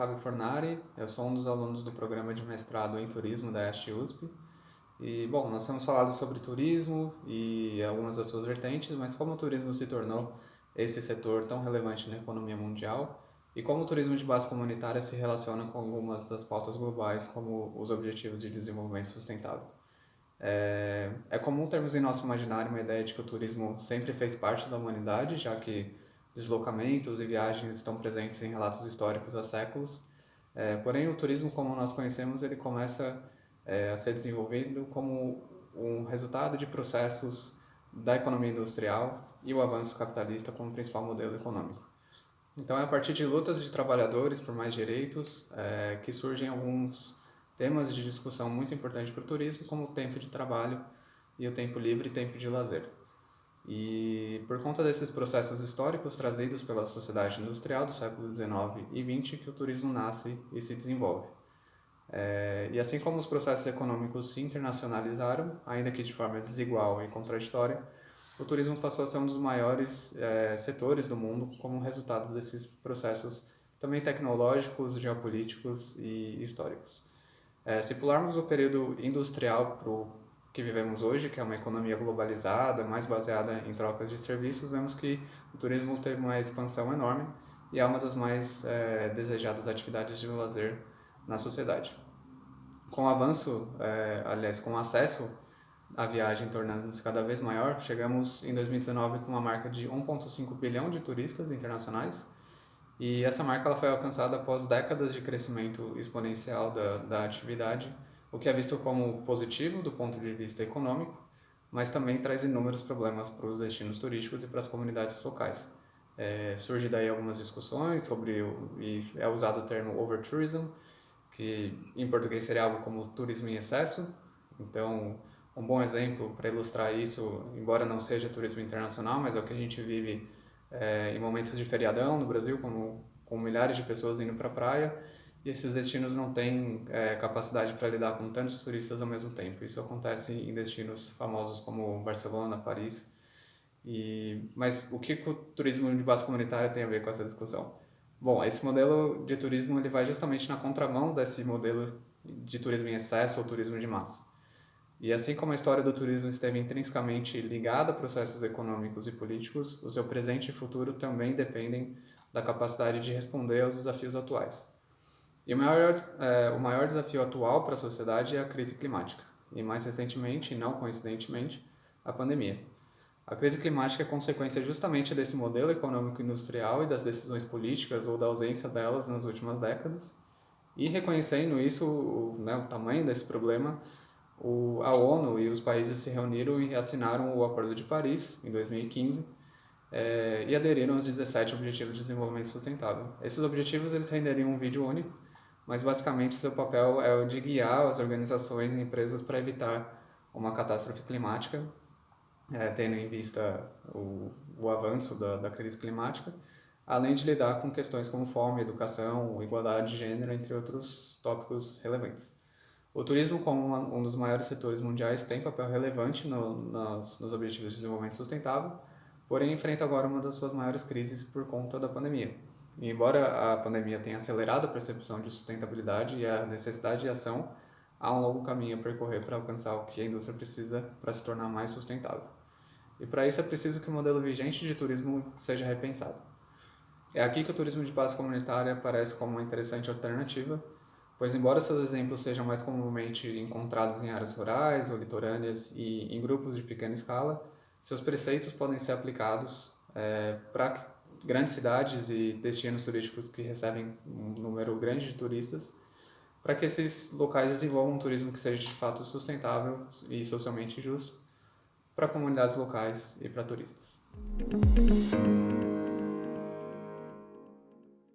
Fábio Fornari, eu sou um dos alunos do programa de mestrado em turismo da EST USP. E, bom, nós temos falado sobre turismo e algumas das suas vertentes, mas como o turismo se tornou esse setor tão relevante na economia mundial e como o turismo de base comunitária se relaciona com algumas das pautas globais, como os Objetivos de Desenvolvimento Sustentável. É comum termos em nosso imaginário uma ideia de que o turismo sempre fez parte da humanidade, já que deslocamentos e viagens estão presentes em relatos históricos há séculos. Porém, o turismo como nós conhecemos, ele começa a ser desenvolvido como um resultado de processos da economia industrial e o avanço capitalista como principal modelo econômico. Então, é a partir de lutas de trabalhadores por mais direitos que surgem alguns temas de discussão muito importantes para o turismo, como o tempo de trabalho e o tempo livre e tempo de lazer. E por conta desses processos históricos trazidos pela sociedade industrial do século XIX e XX que o turismo nasce e se desenvolve. E assim como os processos econômicos se internacionalizaram, ainda que de forma desigual e contraditória, o turismo passou a ser um dos maiores setores do mundo como resultado desses processos também tecnológicos, geopolíticos e históricos. Se pularmos o período industrial para o que vivemos hoje, que é uma economia globalizada, mais baseada em trocas de serviços, vemos que o turismo teve uma expansão enorme e é uma das mais desejadas atividades de lazer na sociedade. Com o avanço, com o acesso à viagem tornando-se cada vez maior, chegamos em 2019 com uma marca de 1,5 bilhão de turistas internacionais. E essa marca ela foi alcançada após décadas de crescimento exponencial da atividade, o que é visto como positivo do ponto de vista econômico, mas também traz inúmeros problemas para os destinos turísticos e para as comunidades locais. Surge daí algumas discussões sobre, e é usado o termo overtourism, que em português seria algo como turismo em excesso. Então, um bom exemplo para ilustrar isso, embora não seja turismo internacional, mas é o que a gente vive em momentos de feriadão no Brasil, com milhares de pessoas indo para a praia, e esses destinos não têm capacidade para lidar com tantos turistas ao mesmo tempo. Isso acontece em destinos famosos como Barcelona, Paris. Mas o que o turismo de base comunitária tem a ver com essa discussão? Bom, esse modelo de turismo ele vai justamente na contramão desse modelo de turismo em excesso ou turismo de massa. E assim como a história do turismo esteve intrinsecamente ligada a processos econômicos e políticos, o seu presente e futuro também dependem da capacidade de responder aos desafios atuais. E o maior desafio atual para a sociedade é a crise climática, e mais recentemente, e não coincidentemente, a pandemia. A crise climática é consequência justamente desse modelo econômico industrial e das decisões políticas ou da ausência delas nas últimas décadas. E reconhecendo isso, o tamanho desse problema, a ONU e os países se reuniram e assinaram o Acordo de Paris, em 2015, e aderiram aos 17 Objetivos de Desenvolvimento Sustentável. Esses objetivos eles renderiam um vídeo único, mas basicamente seu papel é o de guiar as organizações e empresas para evitar uma catástrofe climática, tendo em vista o avanço da crise climática, além de lidar com questões como fome, educação, igualdade de gênero, entre outros tópicos relevantes. O turismo, como um dos maiores setores mundiais, tem papel relevante nos Objetivos de Desenvolvimento Sustentável, porém enfrenta agora uma das suas maiores crises por conta da pandemia. E embora a pandemia tenha acelerado a percepção de sustentabilidade e a necessidade de ação, há um longo caminho a percorrer para alcançar o que a indústria precisa para se tornar mais sustentável. E para isso é preciso que o modelo vigente de turismo seja repensado. É aqui que o turismo de base comunitária aparece como uma interessante alternativa, pois embora seus exemplos sejam mais comumente encontrados em áreas rurais ou litorâneas e em grupos de pequena escala, seus preceitos podem ser aplicados para grandes cidades e destinos turísticos que recebem um número grande de turistas, para que esses locais desenvolvam um turismo que seja de fato sustentável e socialmente justo para comunidades locais e para turistas.